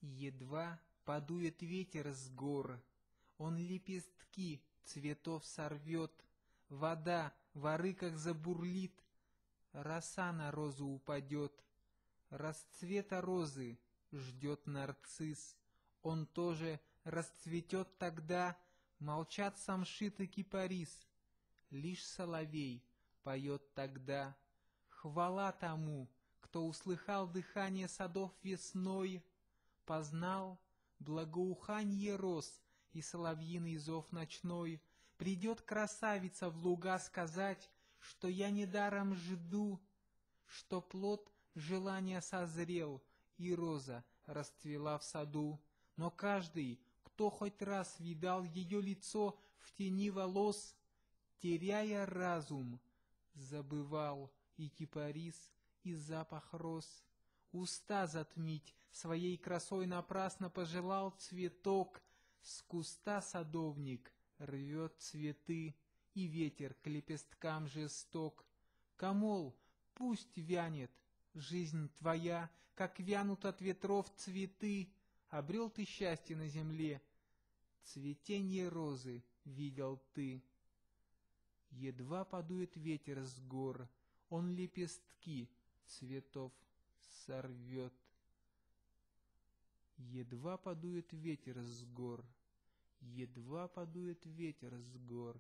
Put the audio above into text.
Едва подует ветер с гор, он лепестки цветов сорвет, вода в арыках забурлит, роса на розу упадет. Расцвета розы ждет нарцисс, он тоже расцветет тогда, молчат самшит и кипарис, лишь соловей поет тогда. Хвала тому, кто услыхал дыхание садов весной, познал благоуханье роз и соловьиный зов ночной. Придет красавица в луга сказать, что я недаром жду, что плод желания созрел, и роза расцвела в саду. Но каждый, кто хоть раз видал ее лицо в тени волос, теряя разум, забывал и кипарис, и запах роз. Уста затмить своей красой напрасно пожелал цветок, с куста садовник рвет цветы, и ветер к лепесткам жесток. Камол, пусть вянет жизнь твоя, как вянут от ветров цветы. Обрел ты счастье на земле, цветенье розы видел ты. Едва подует ветер с гор, он лепестки цветов сорвет. Едва подует ветер с гор, едва подует ветер с гор.